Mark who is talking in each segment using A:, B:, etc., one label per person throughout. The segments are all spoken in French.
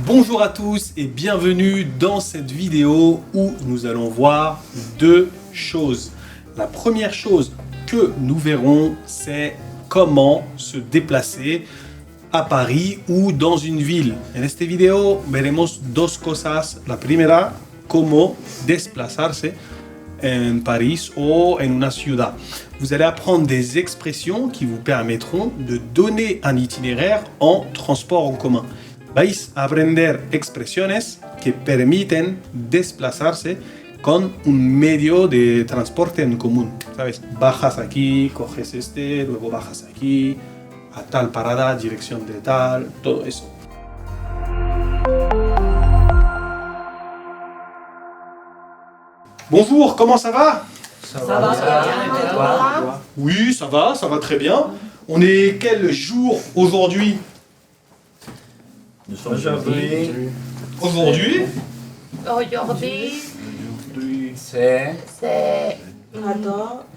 A: Bonjour à tous et bienvenue dans cette vidéo où nous allons voir deux choses. La première chose que nous verrons, c'est comment se déplacer a Paris ou dans une ville. En cette vidéo veremos dos cosas. La primera, cómo desplazarse en Paris o en una ciudad. Vous allez apprendre des expressions qui vous permettront de donner un itinéraire en transport en commun. Vais a aprender expresiones que permiten desplazarse con un medio de transporte en común. ¿Sabes? Bajas aquí, coges este, luego bajas aquí, a tal parada, dirección de tal, todo eso. Bonjour, comment ça va?
B: Ça va très bien, et toi?
A: Oui, ça va très bien. On est quel jour aujourd'hui?
B: Nous sommes aujourd'hui.
A: Aujourd'hui,
C: Aujourd'hui,
B: C'est
C: c'est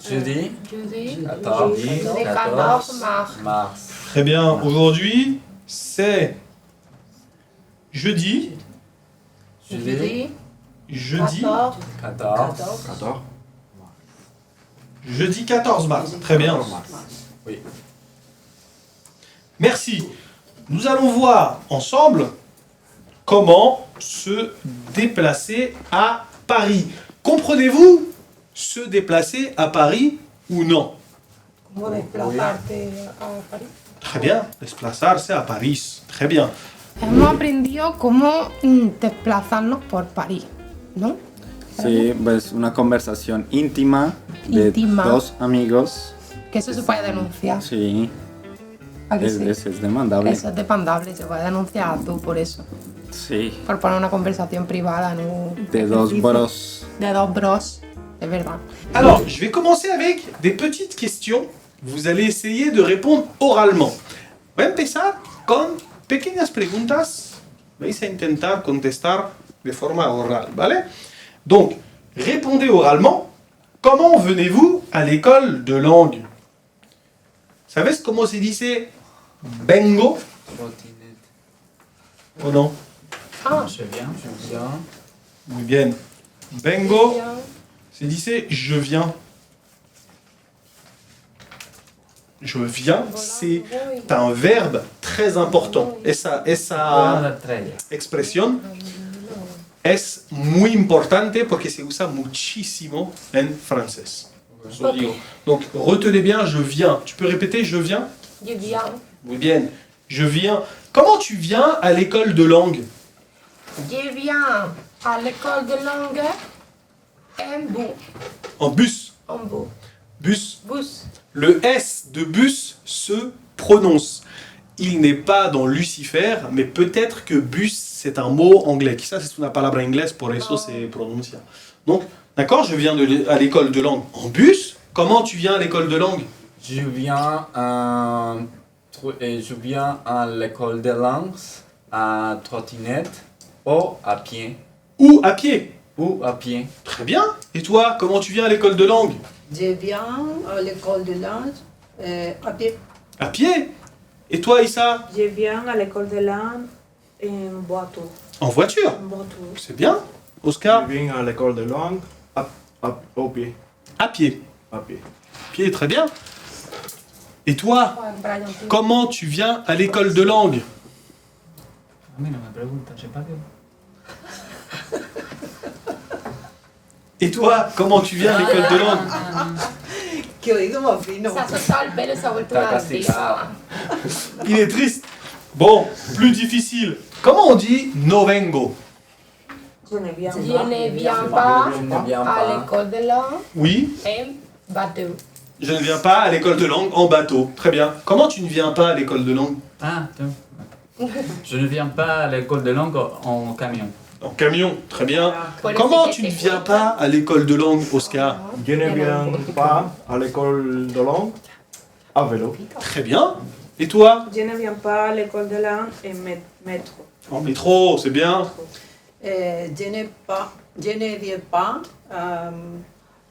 B: jeudi
C: jeudi,
B: 14
C: le 14
B: mars.
A: très bien. Aujourd'hui, c'est jeudi.
B: Jeudi
A: Jeudi
B: 14
A: Jeudi 14 mars. Très bien.
B: Oui.
A: Merci. Nous allons voir ensemble comment se déplacer à Paris. Comprenez-vous se déplacer à Paris ou non?
C: ¿Cómo desplazarte a París?
A: Très bien. Desplazarse a París. Très bien.
C: Hemos aprendido cómo desplazarnos por París, ¿no?
D: Sí, pues una conversación íntima de
C: Íntima.
D: dos amigos.
C: Que eso se puede denunciar.
D: Sí,
C: ¿A que
D: es,
C: sí?
D: es demandable.
C: Eso es demandable, se puede denunciar tú por eso.
D: Sí,
C: Por poner una conversación privada en un
D: de dos
C: ejercicio.
D: bros.
C: De dos bros, es verdad.
A: Alors, je vais commencer avec des petites questions. Vous allez essayer de répondre oralement. Voy a empezar con pequeñas preguntas. Vais a intentar contestar de forma oral, ¿vale? Donc, répondez oralement. Comment venez-vous à l'école de langue? ¿Sabes cómo se dice vengo o no?
C: Ah,
B: Je viens.
A: Muy bien. Vengo se dice je viens. Je viens, c'est un verbe très important. Esa expresión es muy importante porque se usa muchísimo en francés. Os lo digo. Donc, retenez bien, je viens. Tu peux répéter, je viens?
C: je viens.
A: Muy bien. Je viens. Comment tu viens à l'école de langue?
C: Je viens à l'école de langue en bus.
A: En bus.
C: En bus.
A: Bus.
C: Bus.
A: Le S de bus se prononce. Il n'est pas dans Lucifer, mais peut-être que bus, c'est un mot anglais. Quizás es una palabra inglesa, por eso se pronuncia. Donc, d'accord, je viens à l'école de langue en bus. Comment tu viens à l'école de langue?
B: Je viens à l'école de langue à trottinette ou à pied.
A: Ou à pied.
B: Ou à pied.
A: Très bien. Et toi, comment tu viens à l'école de langue?
E: Je viens à l'école de langue à pied.
A: À pied. Et toi, Issa?
F: Je viens à l'école de langue en voiture.
A: En voiture.
F: En voiture.
A: C'est bien. Oscar?
G: Je viens à l'école de langue au pied.
A: À pied.
G: À pied.
A: Pied, très bien. Et toi, comment tu viens à l'école de langue? Et toi, comment tu viens à l'école de langue?
E: Que oído más fino.
C: Se ha soltado el pelo y se ha vuelto
B: Está
C: una
B: castigado.
C: antigua.
A: Il est triste. Bon, plus difficile. Comment on dit no vengo?
F: Je ne viens
C: Je ne viens pas
B: Je ne viens
C: à
B: pas.
C: l'école de langue
A: Oui,
C: en bateau.
A: je ne viens pas à l'école de langue en bateau. Très bien. Comment tu ne viens pas à l'école de langue?
H: Ah, je ne viens pas à l'école de langue en camion.
A: En camion. Très bien.
C: Por eso
A: Comment
C: que
A: tu
C: te
A: ne viens
C: cuesta.
A: pas à l'école de langue, Oscar?
G: Je ne viens pas à l'école de langue à vélo.
A: Très bien. Et toi?
F: Je ne viens pas à l'école de langue en métro.
A: En métro, c'est bien.
E: Je ne viens pas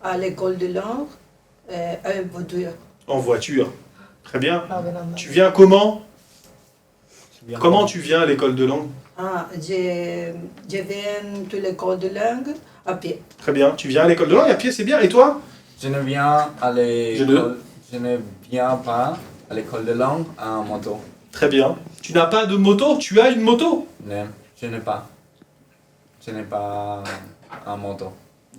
E: à l'école de langue en voiture.
A: En voiture. Très bien.
C: No, ven andando.
A: Tu viens comment? Comment tu viens à l'école de langue?
E: Ah, je viens de l'école de langue à pied.
A: Très bien. Tu viens à l'école de langue à pied, c'est bien. Et toi?
B: Je ne viens à l'école.
A: Je
B: Je ne viens pas à l'école de langue en moto.
A: Très bien. Tu n'as pas de moto? Tu as une moto?
B: Non, je n'ai pas. Je n'ai pas en moto.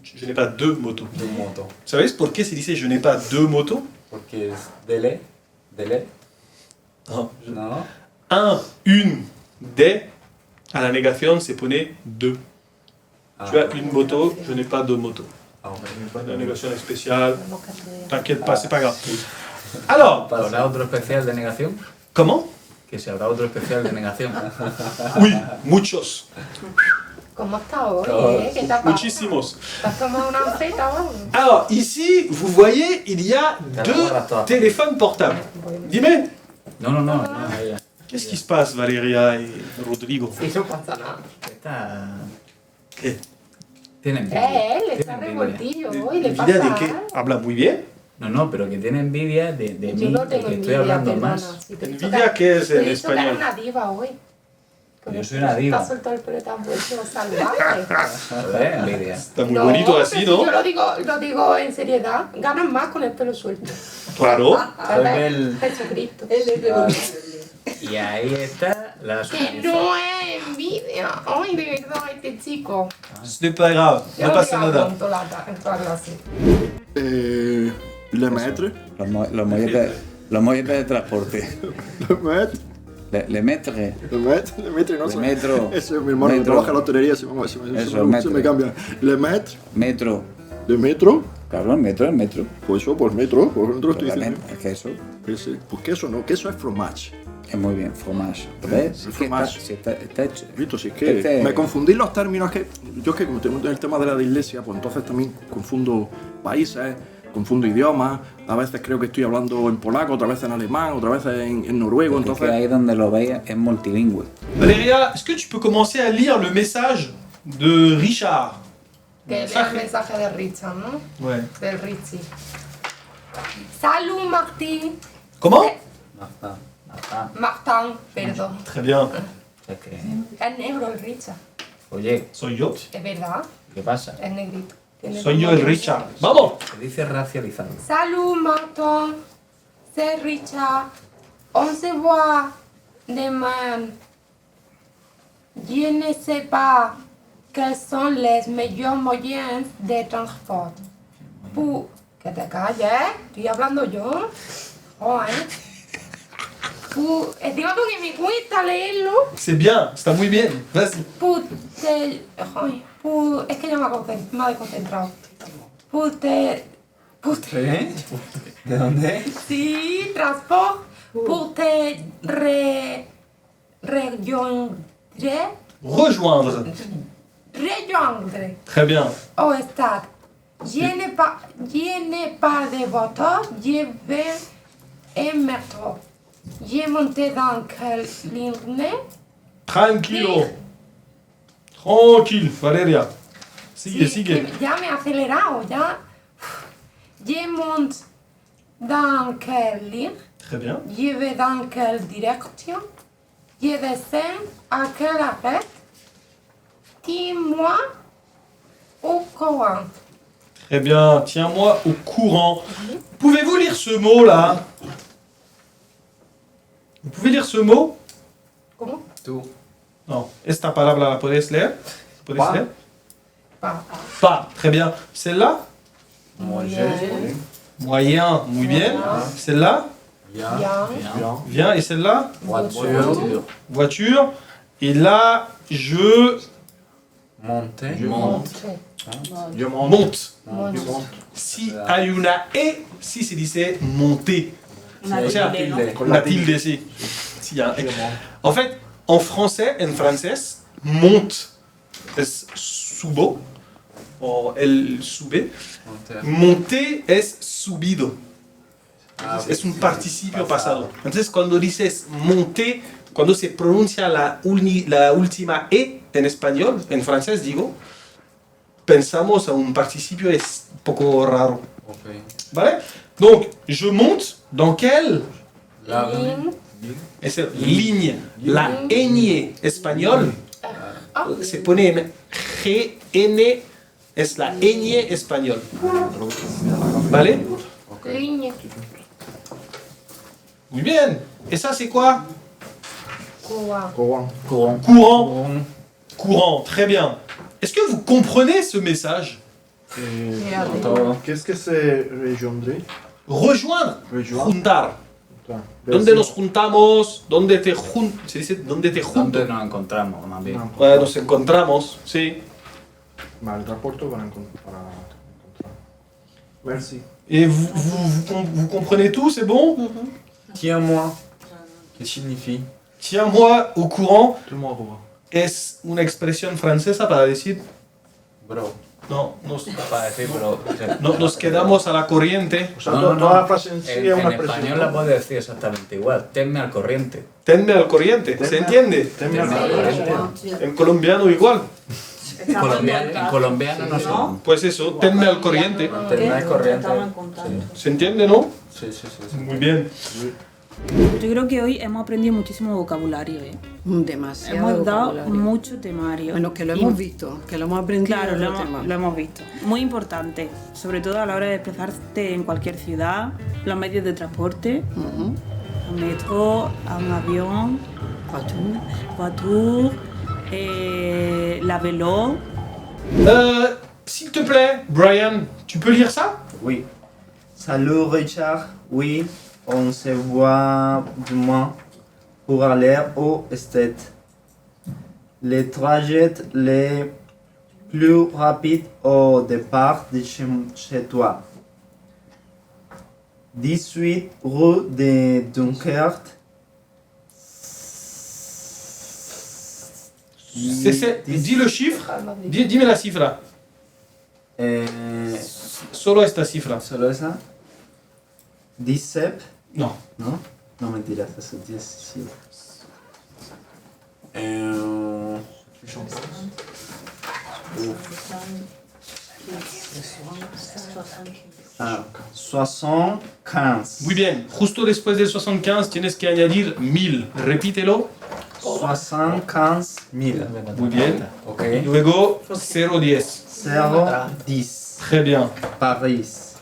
A: Je n'ai pas deux motos.
B: De moto.
A: ¿Sabes por qué se dice je n'ai pas deux motos?
B: Porque es délai. Délai.
A: Non.
B: Non.
A: Un, une, des. À la négation, c'est pone deux.
B: Ah.
A: Tu as une moto, je n'ai pas deux motos.
B: Ah, ok.
A: La négation est spéciale. T'inquiète pas, c'est pas grave. Alors,
H: ¿Habrá otro especial de negación?
A: comment?
H: Que si habrá otro especial de negación.
A: Oui, muchos.
C: ¿Cómo está hoy?
B: Oh,
C: ¿Qué te pasa?
A: Muchísimos.
C: ¿Estás tomando una feta o algo?
A: Alors, ici, vous voyez, il y a deux téléphones portables. Dime,
H: No, no, no. no ella.
A: qu'est-ce qui se passe, Valeria et Rodrigo?
C: Sí, no pasa nada.
H: Está...
A: ¿Qué?
H: Tiene envidia.
C: Él está
H: Tiene envidia.
C: revoltillo hoy, le
A: ¿Envidia
C: pasa
A: de qué?
C: algo.
A: Habla muy bien.
H: No, no, pero que tiene envidia de
C: Yo
H: mí,
C: no
H: de
C: tengo
H: que estoy
C: envidia,
H: hablando
C: perdona.
H: más.
C: Si te he dicho
A: Envidia, ¿qué es
C: te he
A: en
C: dicho que
A: español?
C: eres una diva hoy.
H: Yo soy una diva.
C: Te has soltado el pelo tan vuelto salvaje.
H: Joder, envidia.
A: Está muy bonito así,
C: pero
A: ¿no?
C: si yo lo digo en seriedad. Ganas más con el pelo suelto.
A: Claro.
C: ¿Verdad?
B: el-
C: Jesucristo.
E: Él es revolucionario.
H: Y ahí está la
C: Que
H: solución.
C: no es envidia. Ay, de verdad, este chico.
A: Ce n'est pas grave,
C: Yo
A: no
C: lo
A: pasa
C: digo
A: nada.
C: en toda la clase.
G: Le maître.
I: Los molletes de transporte.
G: Le maître.
I: Le maître.
G: Le maître. Le maître, no
I: Le
G: sé.
I: metro.
G: Ese es mi hermano que
I: Metro.
G: trabaja en la hotelería, se
I: Eso, metro.
G: me cambia. Le maître.
I: Metro.
G: Le metro.
I: Cabrón, metro es metro.
G: Pues eso, pues metro. Pues metro estoy diciendo.
I: Es que eso
G: Ese. Pues queso no, queso es fromage.
I: es muy bien. Fromage. ¿Ves?
G: El
I: Es que
G: fromage.
I: está hecho.
G: Visto, si es que
I: Este-
G: me confundí los términos, que yo es que como tengo el tema de la dislexia, pues entonces también confundo países, confundo idiomas, a veces creo que estoy hablando en polaco, otra vez en alemán, otra vez en noruego,
I: Es que
G: entonces...
I: ahí donde lo veis es multilingüe.
A: Valeria, est-ce que tu peux commencer à lire le message de Richard?
C: Que es el mensaje de Richard, ¿no?
A: Ouais.
C: Del Richie. Salut Martín.
A: Comment?
B: Martin.
C: Martin, perdón.
A: Très bien.
H: O sea que,
C: Es negro el Richard.
H: oye,
A: Soy yo.
C: Es verdad,
H: ¿qué pasa?
C: es negrito. Tiene
A: Soy yo
C: como
A: el
C: que-
A: Richard. Vamos.
H: Se dice racializado.
C: Salut Martin. C'est Richard. On se voit demain. Je ne sais pas quels sont les meilleurs moyens de transport. Que te calles, estoy hablando yo. Joder. Encima tú que me cuesta leerlo.
A: C'est bien, está muy bien. Vas-y.
C: Es que ya me he desconcentrado.
B: ¿Sí? ¿De dónde?
C: Sí, transport. Pour te rejoindre.
A: Rejoindre.
C: Rejoindre.
A: Très bien.
C: Au stade. Je n'ai pas de voiture. Je vais en métro. Je monté dans quelle ligne?
A: Tranquilo. Tranquille, Valeria. Sigue,
C: Sí,
A: sigue.
C: que ya me he acelerado, ya. Je monte dans quelle ligne?
A: Très bien.
C: Je vais dans quelle direction? Je descends à quelle arrêt? Dis-moi au courant.
A: Très bien. Tiens-moi au courant. Pouvez-vous lire ce mot là? Vous pouvez lire ce mot?
C: ¿Cómo?
B: Tú.
A: Non. Esta palabra la puedes leer? ¿Puedes
B: Pa.
A: leer?
C: Pa.
A: Pas. Très bien. Celle-là?
B: Manger.
A: Moyen. Muy bien. Celle-là?
B: Bien.
C: Bien.
A: Bien. Et celle-là?
B: Voiture.
A: Voiture. Et là, je
B: Monter.
C: Monte.
G: Yo monto.
A: monte.
C: Monte.
A: Si hay una E, si se dice monter. O sea,
B: tilde.
A: con la tilde, sí. Sí, y a un E. En fait, en français, en francés, monte es subo, o el sube.
B: Monter.
A: Monter es subido.
B: Ah,
A: Es un
B: sí,
A: participio pasado. Entonces, cuando dices monter, cuando se pronuncia la última E en español, en francés digo, pensamos a un participio es un poco raro.
B: Ok.
A: ¿Vale? Donc, je monte dans quelle
B: La
C: Ligne
A: Es ligne. La ñ espagnol se pone en GN, es la ñ espagnol. ¿Vale?
C: Ligne.
A: Muy bien. Et ça, c'est quoi?
C: Courant.
G: Courant.
A: Courant. Courant, très bien. Est-ce que vous comprenez ce message?
G: Qu'est-ce que c'est rejoindre?
A: Rejoindre.
G: Rejoindre.
A: Juntar.
G: Putain,
A: ¿Dónde nos juntamos? ¿Dónde te junto? ¿Se dice dónde te junto?
H: ¿Dónde nos encontramos, más bien?
A: Bueno, nos encontramos, sí.
G: Vale, transporte para encontrar. Merci.
A: Et vous comprenez tout, c'est bon?
B: Tiens-moi. Qu'est-ce que signifie?
A: Tiens-moi au courant
G: Tout le monde va.
A: es una expresión francesa para decir
B: Bro.
A: no,
H: Para decir, pero...
A: nos quedamos a la corriente.
G: O sea,
H: No, no,
G: toda
H: no.
G: la frase en sí
H: En,
G: es una
H: en
G: expresión.
H: español la puedes decir exactamente igual. Tenme al corriente.
A: Tenme al corriente, ¿se entiende?
G: Tenme
H: Tenme al corriente.
A: En colombiano igual.
H: En colombiano no sé.
A: Pues eso, tenme al corriente.
B: Tenme al corriente.
F: Estamos en contacto.
A: ¿Se entiende, no?
B: Sí, sí, sí. sí.
A: Muy bien.
J: Yo creo que hoy hemos aprendido muchísimo vocabulario.
E: Demasiado.
J: Hemos dado
E: vocabulario.
J: mucho temario.
E: Bueno, que lo
J: Y-
E: hemos visto, que lo hemos aprendido.
J: Claro,
E: es
J: lo
E: otro tema.
J: hemos visto. Muy importante, sobre todo a la hora de desplazarte en cualquier ciudad, los medios de transporte,
E: Ujú.
J: un metro, un avión, voiture, la vélo.
A: S'il te plaît, Brian, tu peux lire ça?
B: Oui. Salut Richard. Oui, on se voit demain pour aller au stade. Le trajet le plus rapide au départ de chez toi. 18 rue de Dunkerque.
A: Dis le chiffre. Dime la cifra. Solo esta cifra.
B: ¿Solo esa? 17.
A: No.
B: ¿No? No mentiras, eso es 17. Ah, 75.
A: Muy bien. Justo después del 75 tienes que añadir 1000. Repítelo.
B: 75 000.
A: Muy bien.
B: Ok.
A: Y luego 010.
B: 010.
A: Très bien.
B: Paris.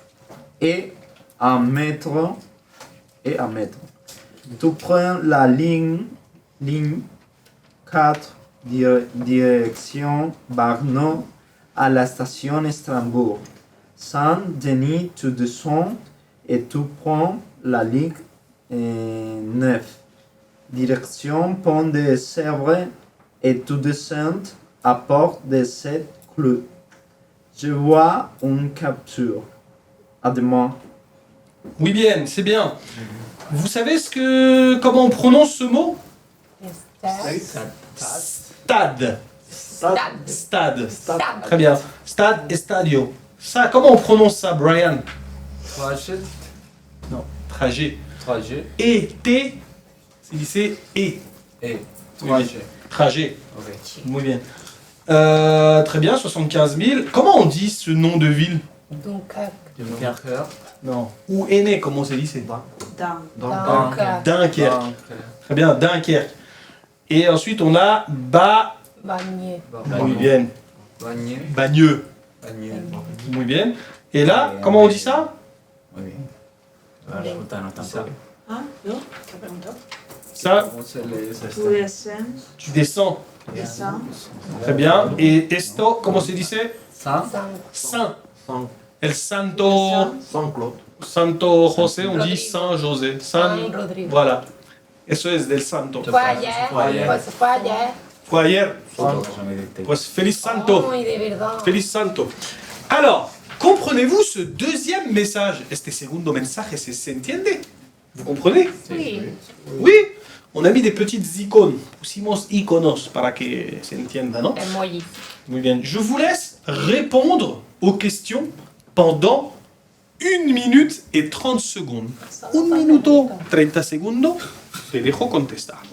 B: Et un métro. Tu prends la ligne 4 direction Barno à la station Strasbourg. Saint-Denis, tu descends et tu prends la ligne 9 direction Pont de Sèvres et tu descends à Porte de Saint-Cloud. Je vois une capture. À demain.
A: Muy bien, c'est bien. Vous savez comment on prononce ce mot? Stade. Stade. Très bien. Stade, estadio. Ça, comment on prononce ça, Brian?
B: Trajet.
A: Non, trajet.
B: Trajet.
A: Et, T, c'est et.
B: Et.
A: Trajet. Trajet.
B: Ok.
A: Muy bien. Très bien, 75 000. Comment on dit ce nom de ville?
C: Dunkerque.
B: Dunkerque.
A: Non. Ou Aîné, comment c'est dit? C'est
C: Dunkerque.
A: Dunkerque. Très bien, Dunkerque. Et ensuite, on a
C: Bagné.
A: Muy bien.
B: Bagné.
A: Bagneux.
B: Bagné.
A: Muy bien. Et là, comment on dit ça?
H: Muy bien. La resulta no es tan claro.
F: Ah, ¿yo? ¿Qué preguntó?
A: Ça,
B: ¿Cómo se lee eso?
F: Tu descens,
A: tu descends.
F: descends,
A: Très bien. Et esto, comment se dice?
B: Saint.
A: Saint.
G: San,
A: El Santo.
G: San Claude.
A: Santo José, on dit Saint José.
C: San Rodrigo.
A: Voilà. Eso es del Santo.
C: Fue ayer. Pues fue ayer.
A: Fue ayer.
H: Eso me diste.
A: Pues feliz Santo.
C: Ay, de verdad.
A: Feliz Santo. Alors, comprenez-vous ce deuxième message? Este segundo mensaje, ¿se entiende? Vous comprenez?
C: Sí.
A: Oui. On a mis des petites icônes. Pusimos iconos para que se entienda, ¿no?
C: Emoji.
A: Muy bien. Je vous laisse répondre aux questions pendant 1 minute et 30 secondes. 1 minuto 30 segundos, te dejo contestar.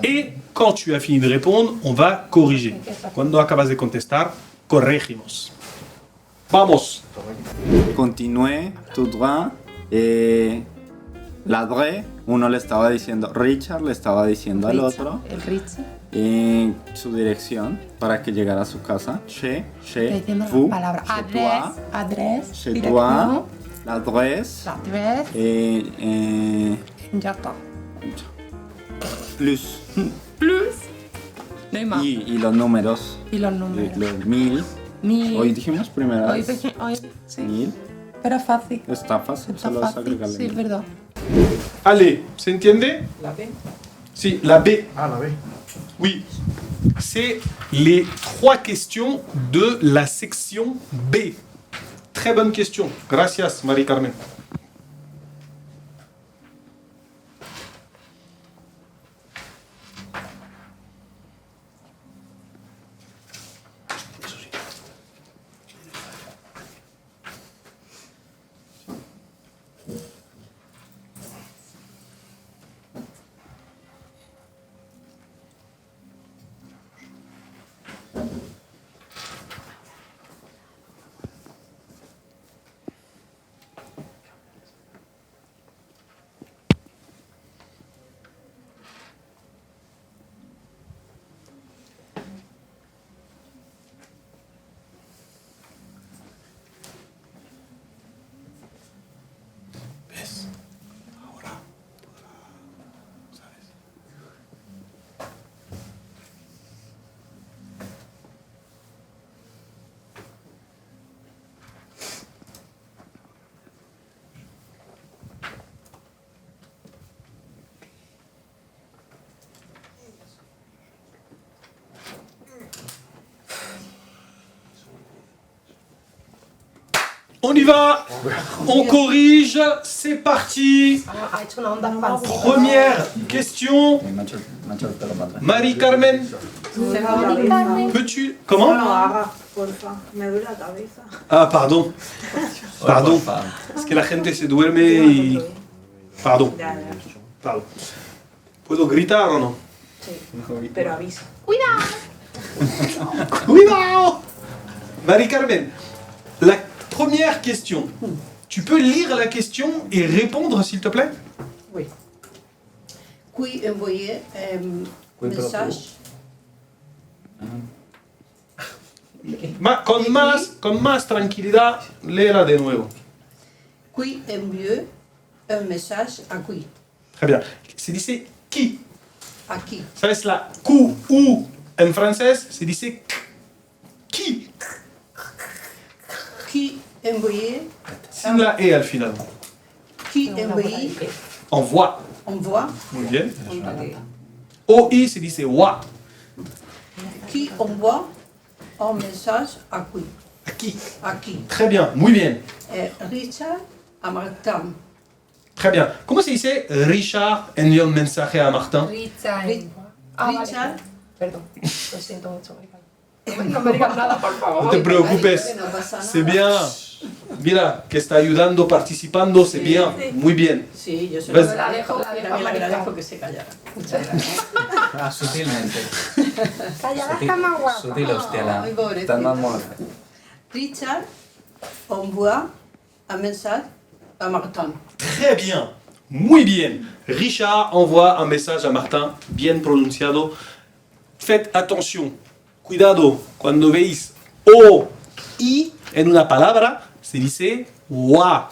A: Et quand tu as fini de répondre, on va corriger. Cuando acabas de contestar, corregimos. Vamos.
D: Continuez tout droit et Ladré, uno le estaba diciendo, Richard le estaba diciendo al otro
C: El Richard.
D: su dirección para que llegara a su casa.
C: Estoy
D: Chez
C: diciendo
D: vous,
C: la palabra
D: chez toi,
C: adresse,
D: chez
C: dirección,
D: toi, l'adresse,
C: l'adresse, ya está.
D: plus.
C: Plus. No hay más.
D: Y los números.
C: Y los números.
D: Los 1000. Hoy dijimos primera
C: Hoy,
D: vez.
C: hoy sí.
D: 1000.
C: Pero es fácil.
D: Está fácil,
C: Está
D: solo es
C: fácil.
D: agregarle.
C: Sí, es verdad.
A: Allez, ¿se entiende?
E: La B.
A: Si, la B.
G: Ah, la B.
A: Oui. C'est les 3 questions de la section B. Très bonne question. Gracias, Marie-Carmen. On y va, on corrige, c'est parti.
C: Ha hecho una onda expansiva.
A: Première question,
I: Me ha hecho el pelo para atrás.
A: Marie-Carmen,
F: Me duele la cabeza.
A: peux-tu...
F: No lo
A: Comment?
F: hagas, porfa. Me duele la cabeza.
A: Ah, pardon. Pardon. Es que la gente se duerme y... Pardon,
F: Ya, ya.
A: pardon. ¿Puedo gritar o no?
F: Sí. Pero avisa.
A: Cuidado! Marie-Carmen, la première question. Tu peux lire la question et répondre, s'il te plaît?
E: Oui. Qui envoyer message.
A: Con más tranquilidad, léela de nuevo.
E: Qui envoyer un message à qui?
A: Très bien. Se dice qui.
E: À qui?
A: ¿Sabes la Q, U en francés? Se dice qui.
E: Qui envoyer?
A: Sin la E al final.
E: Qui envoyer?
A: Envoie.
E: Envoie.
A: Muy bien. OI se dice wa.
E: Qui envoie un message à qui?
A: À qui?
E: À qui?
A: Très bien. Muy bien.
E: Richard à Martin.
A: Très bien. ¿Cómo se dice Richard envió un mensaje a Martin?
C: Richard.
E: Richard.
C: Perdón. Lo siento mucho, María. No me digas nada, por favor.
A: No te preocupes.
E: No pasa nada.
A: C'est bien. Mira, que está ayudando, participando, c'est bien. Muy bien.
E: Sí, yo se
A: ¿Ves?
E: lo agradezco.
C: La dejo
E: También le
C: marcar.
E: agradezco que se callara. Muchas gracias.
H: Ah, sutilmente.
C: Callada está más guapa.
H: Sutil usted la.
E: Ay,
D: Está
E: pobrecita.
D: más mona.
E: Richard envoie un message à Martin.
A: Très bien. Muy bien. Richard envoie un message à Martin. Bien pronunciado. Faites attention. Cuidado. Cuando veis O, I en una palabra, se dice wa.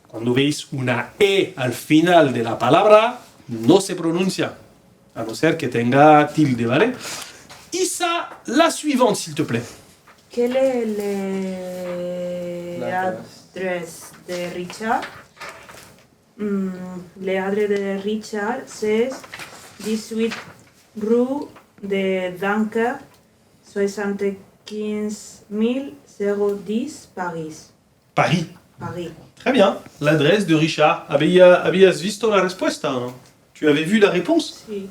A: Cuando veis una E al final de la palabra, no se pronuncia. A no ser que tenga tilde, ¿vale? Isa, la suivante, s'il te plaît.
F: Quelle est l'adresse de Richard? L'adresse de Richard, c'est 18 rue de Dunker, 75 010, Paris.
A: Paris.
F: Paris.
A: Très bien. L'adresse de Richard. ¿Habías visto la respuesta o no? ¿Tu avais vu la réponse?
F: Sí.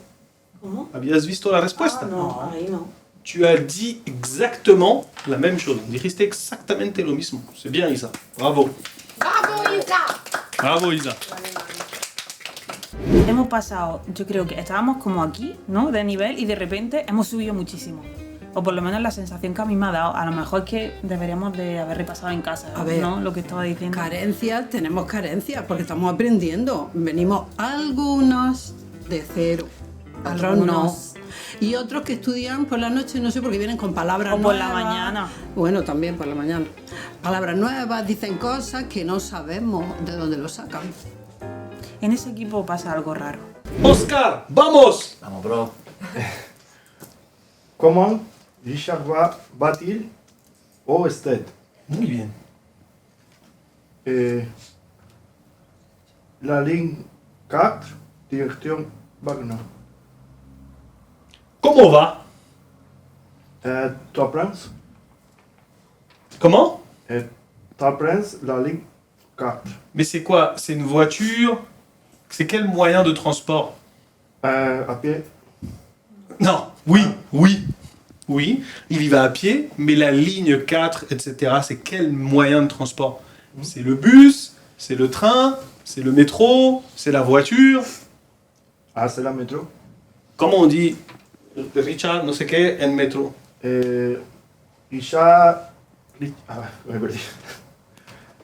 F: ¿Cómo?
A: ¿Habías visto la respuesta?
F: Ah, no, ahí no.
A: Tu as dit exactement la même chose. Dijiste exactamente lo mismo. C'est bien, Isa. Bravo.
C: ¡Vamos, Isa!
A: Bravo, Isa.
J: Hemos pasado, yo creo que estábamos como aquí, ¿no? De nivel y de repente hemos subido muchísimo. O por lo menos la sensación que a mí me ha dado. A lo mejor es que deberíamos de haber repasado en casa,
E: A ver,
J: ¿no? Lo que estaba diciendo.
E: Carencias, tenemos carencias porque estamos aprendiendo. Venimos algunos de cero, otros no. Y otros que estudian por la noche, no sé, porque vienen con palabras
J: O por la
E: nuevas.
J: mañana.
E: Bueno, también por la mañana. Palabras nuevas, dicen cosas que no sabemos de dónde lo sacan.
J: En ese equipo pasa algo raro.
A: Oscar, vamos.
H: Vamos, bro.
G: Comment Richard va-t-il au stade?
A: Muy bien.
G: La ligne 4, direction Wagner.
A: ¿Cómo va?
G: Tu apprends?
A: Comment?
G: Tu apprends la ligne 4.
A: Mais c'est quoi? C'est une voiture? C'est quel moyen de transport?
G: À pied.
A: Non, oui, il y va à pied, mais la ligne 4, etc., c'est quel moyen de transport? C'est le bus, c'est le train, c'est le métro, c'est la voiture.
G: Ah, c'est la métro.
A: Comment on dit Richard, no sé qué, en métro?
G: Richard...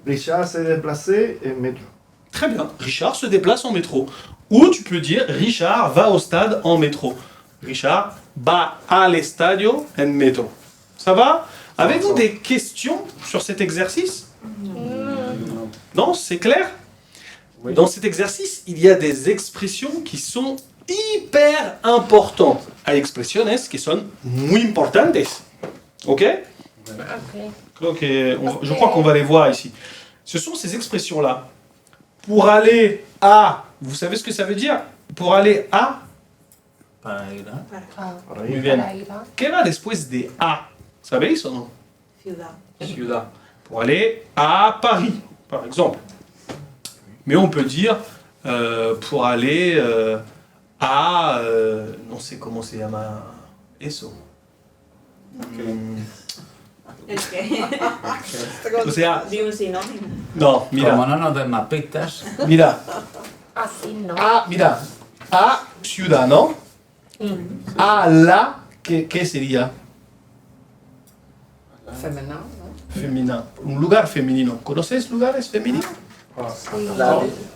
G: Richard s'est déplacé en métro.
A: Très bien, Richard se déplace en métro. Ou tu peux dire Richard va au stade en métro. Richard va al estadio en métro. Ça va? Avez-vous des questions sur cet exercice? Non, c'est clair? Dans cet exercice, il y a des expressions qui sont hyper importantes. Hay expresiones que son muy importantes. ¿Ok? Je crois qu'on va les voir ici. Ce sont ces expressions-là. Pour aller à, vous savez ce que ça veut dire? Pour aller à,
H: Para ir a
A: muy bien. ¿Qué va después de a? ¿Sabéis o no?
F: Ciudad.
H: ciudad.
A: Pour aller à Paris, par exemple. Mais on peut dire pour aller à, no sé cómo se llama eso.
F: Es que.
A: O sea,
F: Di un sinónimo.
A: no,
H: Como
A: mira,
H: no nos den más pistas,
A: mira,
C: Así no.
A: mira, a ciudad, ¿no? A la, ¿qué sería?
E: Femenino, ¿no?
A: Femina, un lugar femenino. ¿Conoces lugares femeninos?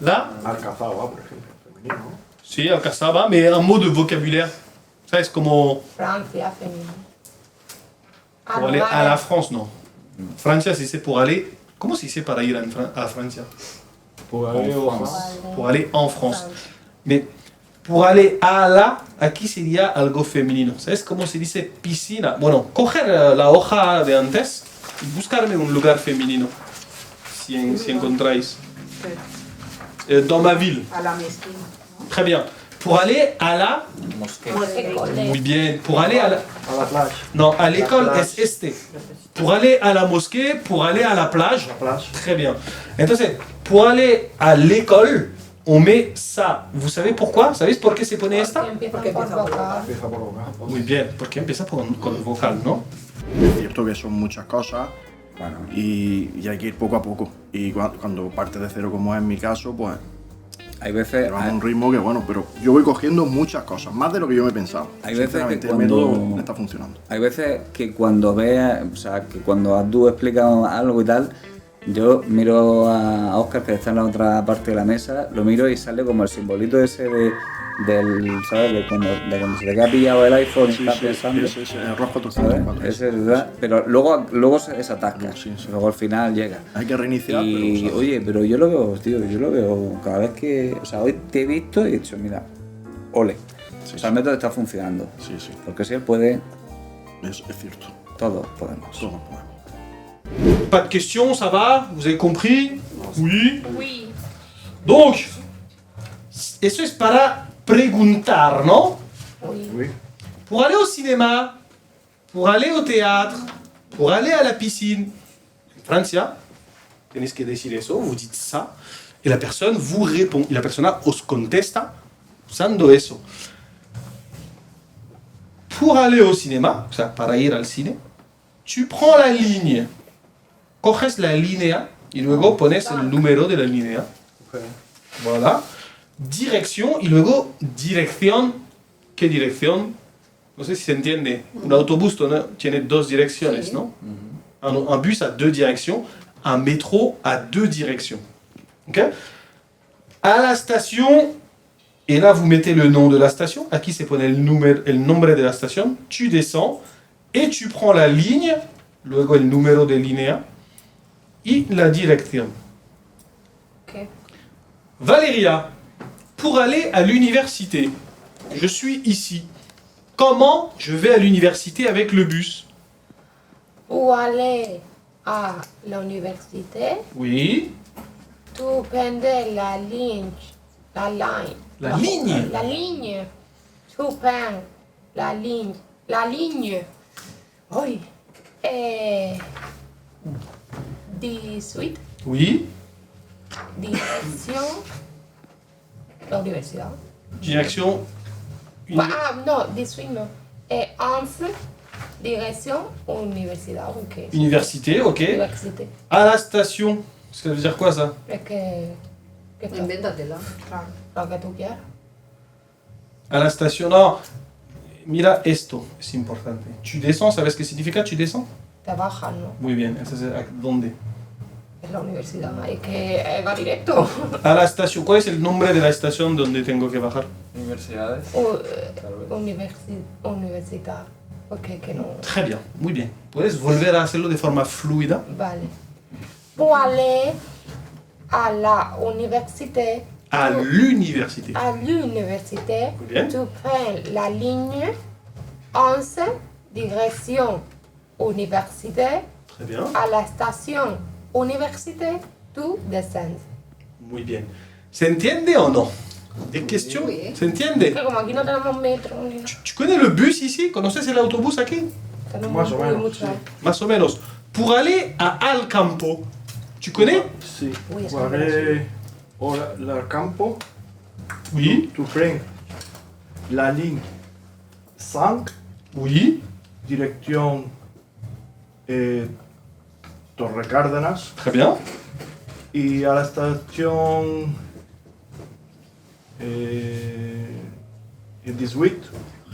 A: La,
G: Alcazaba, por ejemplo, femenino.
A: sí, Alcazaba, mais un mot de vocabulaire. Ça, c'est como
C: Francia, femenino.
A: pour aller à la France, non. Francia, c'est pour aller. Comment c'est para ir à Francia?
G: Pour aller au
A: Pour aller en France. Mais pour aller à la, aquí sería algo femenino. ¿Sabes cómo se dice piscina? Bueno, coger la hoja de antes y buscarme un lugar femenino. Si encontráis. Dans ma ville.
F: A la mezquina.
A: Très bien. Pour aller à la.
H: mosquea.
A: Muy bien. Pour aller à la.
G: A la plage.
A: Non, à l'école es este. Pour aller à la mosquée, pour aller à la plage.
G: La plage.
A: Très bien. Entonces, pour aller à l'école, on met ça. Vous savez pourquoi? ¿Sabéis por qué se pone esta?
E: Porque empieza por vocal.
G: Empieza por vocal.
A: Muy bien, porque empieza con el vocal, ¿no?
G: Es cierto que son muchas cosas y hay que ir poco a poco. Y cuando parte de cero, como es en mi caso, pues
D: Hay veces,
G: llevamos un ritmo que bueno, pero yo voy cogiendo muchas cosas, más de lo que yo me pensaba.
D: Hay veces que
G: Sinceramente,
D: cuando-
G: el método me está funcionando.
D: hay veces que cuando ves, o sea, que cuando Abdú explica algo y tal, yo miro a Óscar que está en la otra parte de la mesa, lo miro y sale como el simbolito ese del, ¿sabes? De cuando se te queda pillado el iPhone y
G: Sí,
D: estás
G: sí,
D: pensando,
G: ese error
D: ¿sabes?
G: 404.
D: Ese es verdad, pero luego se desatasca,
G: Sí, sí.
D: luego al final llega.
G: Hay que reiniciar,
D: Y
G: pero
D: oye, pero yo lo veo, tío, yo lo veo cada vez que, o sea, hoy te he visto y he dicho, mira, ole,
G: Sí,
D: o sea, el método está funcionando,
G: sí, sí,
D: porque si él puede,
G: es cierto.
D: todos podemos.
G: Todos podemos.
A: Pas de questions, ça va? Vous avez compris? Oui.
C: Oui.
A: Donc, eso es para preguntar, ¿no?
C: Oui.
G: Oui.
A: Pour aller au cinéma, pour aller au théâtre, pour aller à la piscine. En Francia, tenéis que decir eso, vous dites ça, et la personne vous répond. Y la persona os contesta usando eso. Pour aller au cinéma, o sea, para ir al cine, tu prends la ligne. Coges la línea y luego pones el número de la línea. Voilà. Dirección y luego dirección. ¿Qué dirección? No sé si se entiende. Un autobús tiene dos direcciones,
C: Sí.
A: ¿no? Un bus a deux directions, un métro a deux directions. Ok? À la station, et là vous mettez le nom de la station, aquí se pone el nombre de la station, tu descends et tu prends la ligne, luego el número de línea y la dirección.
C: Ok.
A: Valéria, pour aller à l'université, je suis ici. Comment je vais à l'université avec le bus?
C: Pour aller à l'université,
A: Oui.
C: tu prends la ligne. La ligne.
A: La ligne.
C: La ligne. Tu prends la ligne. La ligne. Oui. Et 18.
A: Oui.
C: Direction. L'université.
A: Direction.
C: Ah, non, 18 non. Et 11. Direction université. Ok.
A: Université, ok.
C: Université.
A: À la station. Ça veut dire quoi ça?
C: Es que
E: Invéntatela.
C: claro, lo que tú quieras.
A: À la station. Non. Mira esto, es importante. Tu descends, ¿sabes qué significa tu descends?
C: Te bajas, ¿no?
A: Muy bien. Entonces, ¿dónde?
C: Es la universidad. Es que va directo.
A: A la estación. ¿Cuál es el nombre de la estación donde tengo que bajar?
B: Universidades.
C: Universidad. Ok, que no.
A: Très bien, muy bien. ¿Puedes volver a hacerlo de forma fluida?
C: Vale. Pour aller à la université.
A: À l'université.
C: À l'université,
A: Muy bien.
C: tu prends la ligne 11, direction université.
A: Très bien.
C: À la station université, tu descends.
A: Muy bien. ¿Se entiende o no? ¿Des questions? ¿Se entiende?
C: Que como aquí no tenemos metro ni nada,
A: Tu connais le bus ici? ¿Conoces el autobús aquí?
C: tenemos
G: Más o menos,
C: mucho.
G: sí.
A: Más o menos. Pour aller à Alcampo, tu connais?
G: Sí.
C: Uy, eso
G: Pour
C: no me
G: aller au campo,
A: Oui.
G: tu prends la ligne 5,
A: Oui.
G: direction Torre Cárdenas,
A: Très bien.
G: y a la estación 18,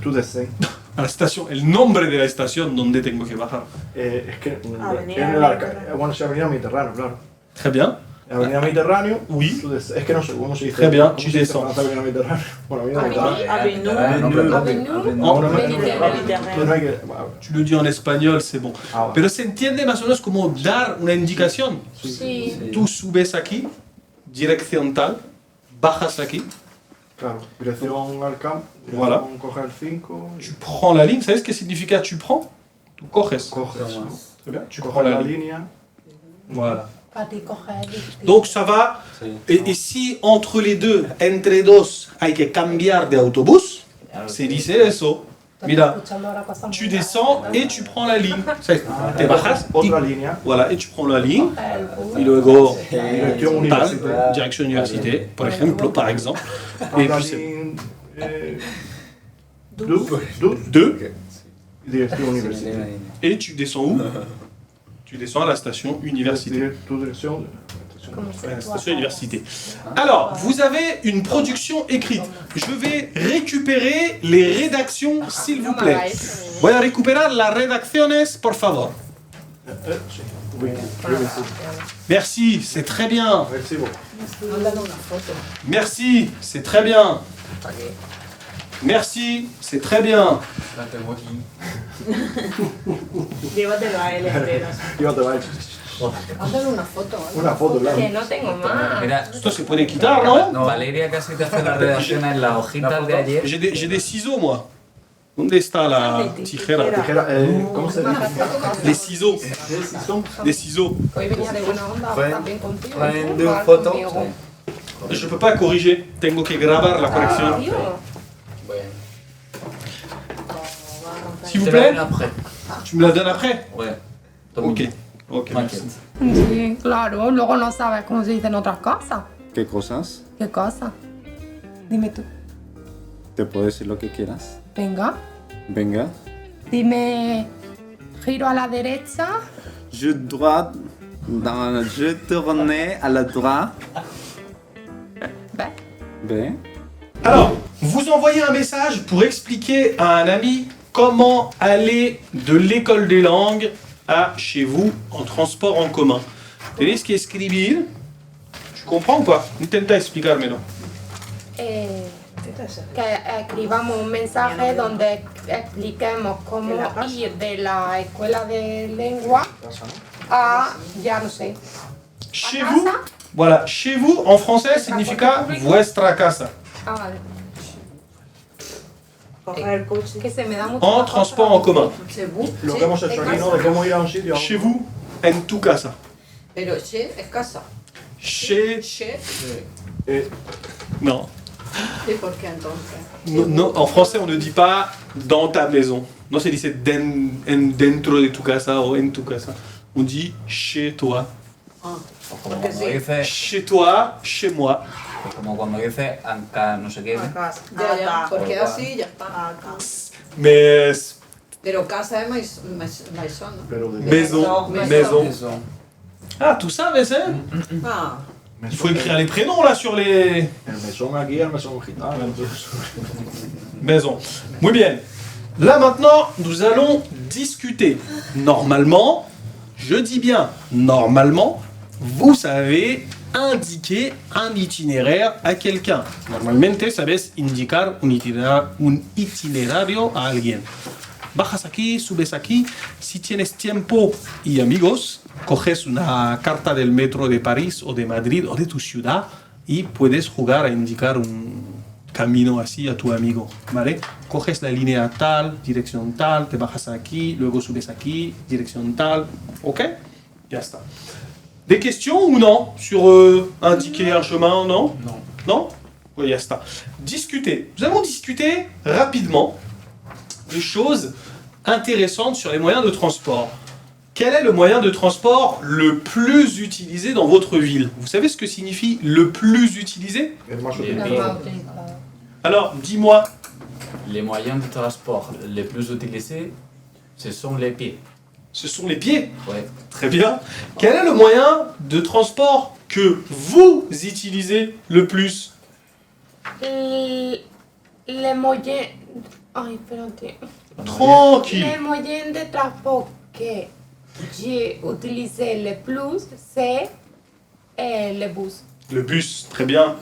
G: tu descends.
A: A la estación, el nombre de la estación donde tengo que bajar.
G: Es que
F: Avenida
G: en el
F: Mediterráneo.
G: bueno, es Avenida Mediterráneo, claro.
A: Très bien.
G: Avenida Mediterráneo,
A: Oui.
G: es que no sé cómo se dice.
A: Très bien,
G: ¿Cómo
A: tu
G: se dice
A: descends.
G: en francés Avenida Mediterráneo? Bueno, Avenida Mediterráneo.
F: Avenue.
C: Avenue.
G: Ahora
C: Mediterráneo.
G: no hay que. Bueno,
A: Tu le dis en espagnol, c'est bon.
G: Ah, bueno.
A: Pero se entiende más o menos como dar una indicación.
C: Sí.
A: Tú subes aquí, dirección tal, bajas aquí,
G: Claro, dirección al campo,
A: Voilà.
G: dirección coger el 5,
A: tu prends la ligne. ¿Sabes qué significa tu prends? Tu coges.
G: coges,
A: Très bien. Tu prends
G: coges
A: la
G: la
A: ligne.
G: línea.
A: Voilà.
C: Para ti coger el-
A: Donc ça va.
B: Sí.
A: Et si entre les deux, entre dos, hay que cambiar de autobús, se dice eso. Mira,
C: Escuchando ahora cosas
A: tu
C: muy
A: descends
C: raras.
A: et tu prends la ligne. ¿Sabes? Te bajas y,
G: Otra línea,
A: voilà, et tu prends la ligne.
C: El bus.
A: Y luego,
G: dirección
A: tal,
G: universitaria.
A: direction université, por ejemplo, par exemple. Et
G: Otra
A: puis c'est
G: ligne. Deux,
A: deux.
G: dirección universitaria.
A: Et tu descends où? Tu descends à la station université.
G: Tu dirección.
C: Como
A: À la
C: se
A: station université. Alors, vous avez une production écrite. Je vais récupérer les rédactions, s'il vous plaît. Voy a recuperar las redacciones, por favor.
G: Sí. Wiki, privacy.
A: Merci, c'est très bien.
G: Merci beaucoup.
A: Merci, c'est très bien. Merci, c'est très bien.
B: La tengo aquí.
F: Llévatelo a él entero.
G: Llévate, va.
E: Mándale una foto. ¿vale?
G: Una foto, claro.
C: Que no tengo más.
H: Mira,
A: Esto se puede quitar, ¿no?
H: no, Valeria casi te hace la redacción en las hojitas de ayer.
A: J'ai des ciseaux, moi. ¿Dónde está la tijera?
G: Tijera, ¿cómo se dice?
A: Les ciseaux. Des ciseaux.
C: Hoy venía de buena onda,
B: Traen-
C: estar bien contigo.
B: traen
C: tú
B: de
C: mal
B: foto,
C: conmigo.
A: Je peux pas corriger. Tengo que grabar la corrección.
C: Tío,
B: Bueno.
A: S'il vous
H: Te la
A: plaît,
H: doy après.
A: tu me la donnes après?
H: Ouais.
A: Ok. Ok, merci.
H: Maquette.
C: sí, claro. Luego no sabes cómo se dicen otras cosas.
D: ¿Qué cosas?
C: ¿Qué cosa? Dime tú.
D: Te puedo decir lo que quieras.
C: Venga.
D: Venga.
C: Dime giro a la derecha.
D: Je droite. Non, je tourne à la droite.
C: ¿Ves?
D: Ve.
A: Alors, vous envoyez un message pour expliquer à un ami comment aller de l'école des langues à chez vous en transport en commun. Tenéis que escribir. Tu comprends ou pas? Intenta explicármelo.
C: Que escribamos un mensaje donde expliquemos cómo ir de la escuela de lengua a, ya no sé,
A: Chez vous, voilà, chez vous en français significa vuestra casa.
C: ah, vale.
F: Coger el coche.
C: Que se me da mucho
A: En
C: más
A: transport en commun.
G: Lo que hemos hecho aquí, ¿no? De cómo ir a un sitio.
A: Chez vous, en tu casa.
E: Pero che es casa.
A: Chez.
E: Che,
A: Non.
E: ¿y por qué entonces?
A: Non, non, en français, on ne dit pas dans ta maison. Non, c'est dit c'est dentro de tu casa ou en tu casa. On dit chez toi.
E: Ah,
H: Como
E: porque
H: cuando
E: sí.
H: dice,
A: Chez toi, chez moi.
H: como cuando dice acá no sé qué.
F: A casa.
E: Ya, ya,
F: Acá.
E: porque así ya está.
F: Acá.
A: Mais
E: Pero casa es maison, ¿no?
G: Pero de
A: maison,
E: Maison.
A: maison.
B: Maison.
A: Ah, tout ça, Vincent?
E: Ah,
A: Il faut écrire les prénoms là sur les
G: El mesón aquí, el mesón gitano. entonces-
A: maisons. Muy bien. Là maintenant, nous allons discuter. Normalement, je dis bien normalement, vous savez indiquer un itinéraire a quelqu'un. Normalmente sabes indicar un itinerario a alguien. Bajas aquí, subes aquí. Si tienes tiempo y amigos, coges una carta del metro de París o de Madrid o de tu ciudad y puedes jugar a indicar un camino así a tu amigo, ¿vale? Coges la línea tal, dirección tal, te bajas aquí, luego subes aquí, dirección tal, ¿ok? Ya está. Des questions ou non sur indiquer un chemin, non?
B: Non.
A: Non? Oui, ya está. Discuter. Nous allons discuter rapidement des choses intéressantes sur les moyens de transport. Quel est le moyen de transport le plus utilisé dans votre ville? Vous savez ce que signifie le plus utilisé?
G: Es más
H: Bien.
G: útil.
A: Alors, dis-moi.
H: Les moyens de transport les plus utilisés, ce sont les pieds.
A: Ce sont les pieds.
H: Ouais.
A: Très bien. Quel est le moyen de transport que vous utilisez le plus?
C: Les moyens. Ay, espérate.
A: Tranquille.
C: Les moyens de transport que j'ai utilisé le plus, c'est le bus.
A: Le bus, très bien.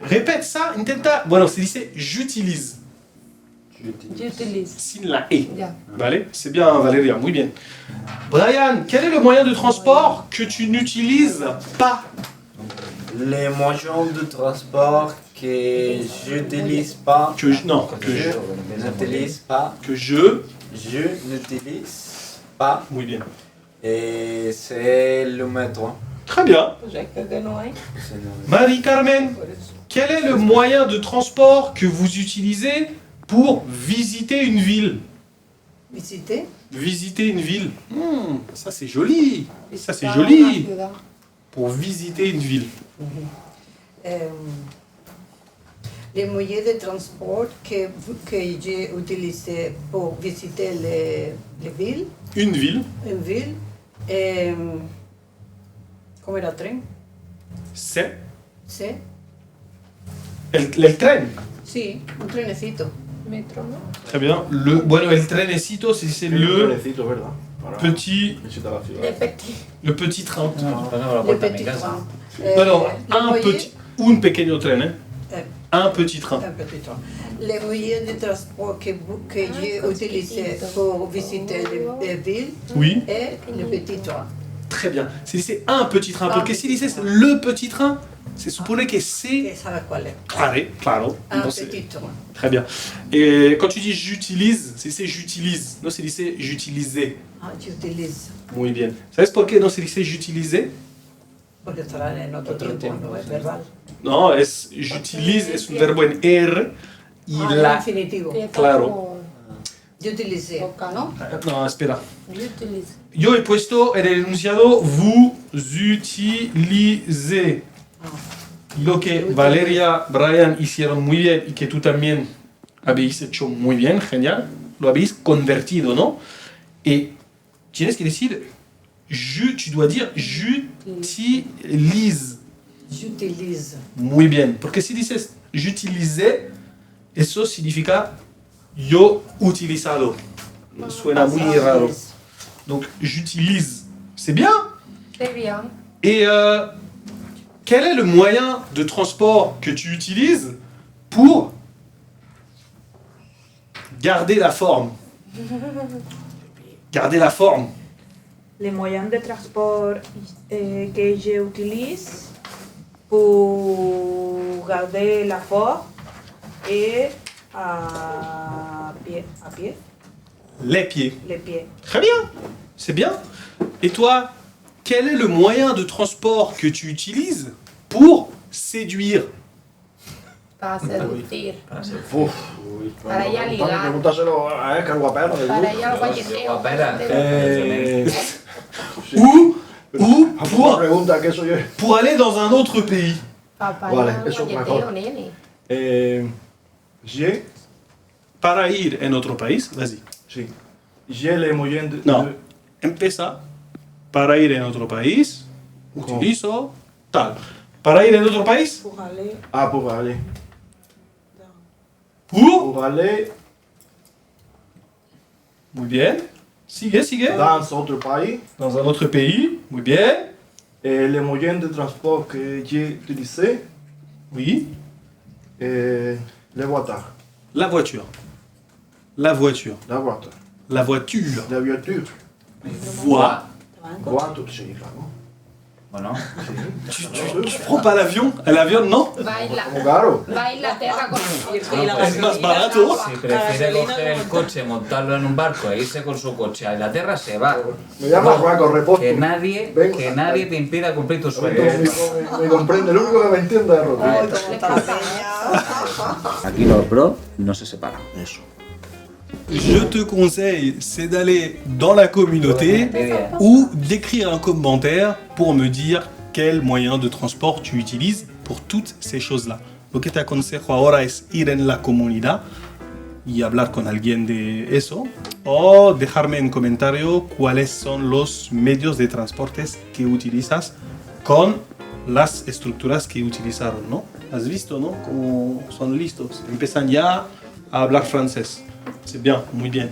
A: Répète ça, intenta. Bueno, se dice j'utilise.
C: J'utilise.
A: Sin la E.
C: Ya.
A: Vale, c'est bien, Valéria, muy bien. Brian, quel est le moyen de transport que tu n'utilises pas?
B: Les moyens de transport que j'utilise pas.
A: Que je, non, que je,
B: N'utilise pas.
A: que je.
B: Je n'utilise pas.
A: Muy bien.
B: Et c'est le métro.
A: Très bien.
C: J'ai que no hay.
B: C'est le-
A: Marie-Carmen, quel est le moyen de transport que vous utilisez pour visiter une ville?
E: visiter.
A: Visiter une ville. Ça c'est joli. Ça c'est
C: Visitar
A: joli.
C: una ciudad.
A: Pour visiter une ville.
E: Les moyens de transport que j'ai utilisés pour visiter les villes,
A: Une ville,
E: une ville, ¿cómo era tren?
A: c'est
E: ¿Sí?
A: el tren.
E: Sí, un trenecito.
C: Metro, ¿no?
A: Très bien. Bueno, el trenecito, c'est
G: Un
A: le
G: trenecito, ¿verdad? Para
A: petit,
G: visitar la ciudad.
C: Les petits.
A: le petit train.
H: Yo paso por la
E: Les
H: puerta de mi
E: petits
H: casa.
E: trains.
A: Bueno,
E: les
A: un
E: moyens-
A: petit, un pequeño tren, hein?
E: Eh,
A: Un petit train.
E: un petit train. Les moyens de transport que j'ai utilisés pour visiter les villes
A: Oui.
E: est le petit train.
A: Très bien. C'est un petit train. Porque si dices le petit train, se supone que c'est...
E: ¿Qué sabe cuál es?
A: Claro.
E: Un
A: Entonces,
E: petit train.
A: très bien. Et quand tu dis j'utilise, c'est j'utilise. No se dice j'utilisais.
E: Ah, j'utilise.
A: Muy bien. ¿Sabes por qué no se dice j'utilisais?
E: Porque estará en otro tiempo, no es verbal.
A: No, es j'utilise, es un verbo en R. Y
E: Ah,
A: la...
E: infinitivo.
A: Claro.
E: Yo utilicé.
C: Boca, ¿no?
A: No, espera.
C: J'utilise.
A: Yo he puesto en el enunciado vous utilisez. Lo que Valeria, Brian hicieron muy bien y que tú también habéis hecho muy bien, genial. Lo habéis convertido, ¿no? Y tienes que decir, tu dois dire j'utilise.
E: J'utilise.
A: Muy bien. Porque si dices j'utilisais, eso significa Yo utilizado. Suena muy raro. Donc, j'utilise. C'est bien.
C: C'est bien.
A: Et quel est le moyen de transport que tu utilises pour garder la forme? Garder la forme.
F: Les moyens de transport que j'utilise pour garder la forme et à pied,
A: Les pieds.
F: les pieds.
A: Très bien. C'est bien. Et toi, quel est le moyen de transport que tu utilises pour séduire?
C: Para seducir.
G: Uf.
C: Para ir a ligar.
G: Pregúntaselo a Edgar Guapera.
C: Para ir al guayeteo.
H: Guapera.
A: Ou
G: Una pregunta que eso yo.
A: pour aller dans un autre pays.
C: Para
G: Vale,
C: ir al
G: eso es
C: guayeteo,
G: mejor.
C: nene.
G: J'ai,
A: Para ir en otro país, vas-y.
G: sí. J'ai les moyens de.
A: No. Empieza. Para ir en otro país. Utilizo. Tal. Para ir en otro país.
F: Pour aller
G: Pour aller.
A: Pour.
G: Pour aller
A: Muy bien. Sigue, sigue.
G: dans autre pays.
A: Dans un autre pays. Muy bien.
G: Et les moyens de transport que j'ai utilisés,
A: Oui.
G: les voitures.
A: La voiture. La voiture.
G: La voiture.
A: La voiture.
G: La voiture.
A: Voix.
G: Voiture, sí, claro.
H: Bueno,
A: Tu prends pas l'avion? L'avion, non?
C: Va a Inglaterra.
G: Como caro.
C: Va a Inglaterra con
A: Es más barato.
H: si prefiere coger el coche, montarlo en un barco e irse con su coche a Inglaterra, se va.
G: Me llama Juaco, reposto.
H: Que nadie te impida cumplir tus sueños.
G: Me comprende, el único que me entiende es Rodrigo.
D: Aquí los bros no se separan.
G: Eso.
A: Je te conseille, c'est d'aller dans la communauté ou d'écrire un commentaire pour me dire quel moyen de transport tu utilises pour toutes ces choses-là. Lo que te aconsejo ahora es ir en la comunidad y hablar con alguien de eso o dejarme en comentario cuáles son los medios de transportes que utilizas con las estructuras que utilizaron, ¿no? Has visto, ¿no? Cómo son listos. Empiezan ya a hablar francés. C'est bien, muy bien.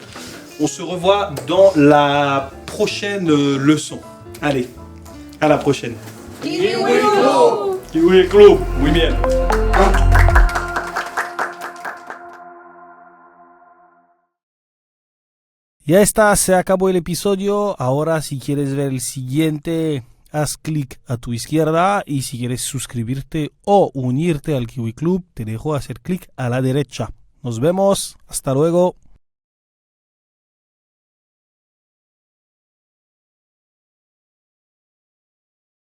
A: On se revoit dans la prochaine leçon. Allez, à la prochaine. Kiwi Club, muy bien. Ya está, se acabó el episodio. Ahora si quieres ver el siguiente, haz clic a tu izquierda y si quieres suscribirte o unirte al Kiwi Club, te dejo hacer clic a la derecha. Nos vemos, hasta luego.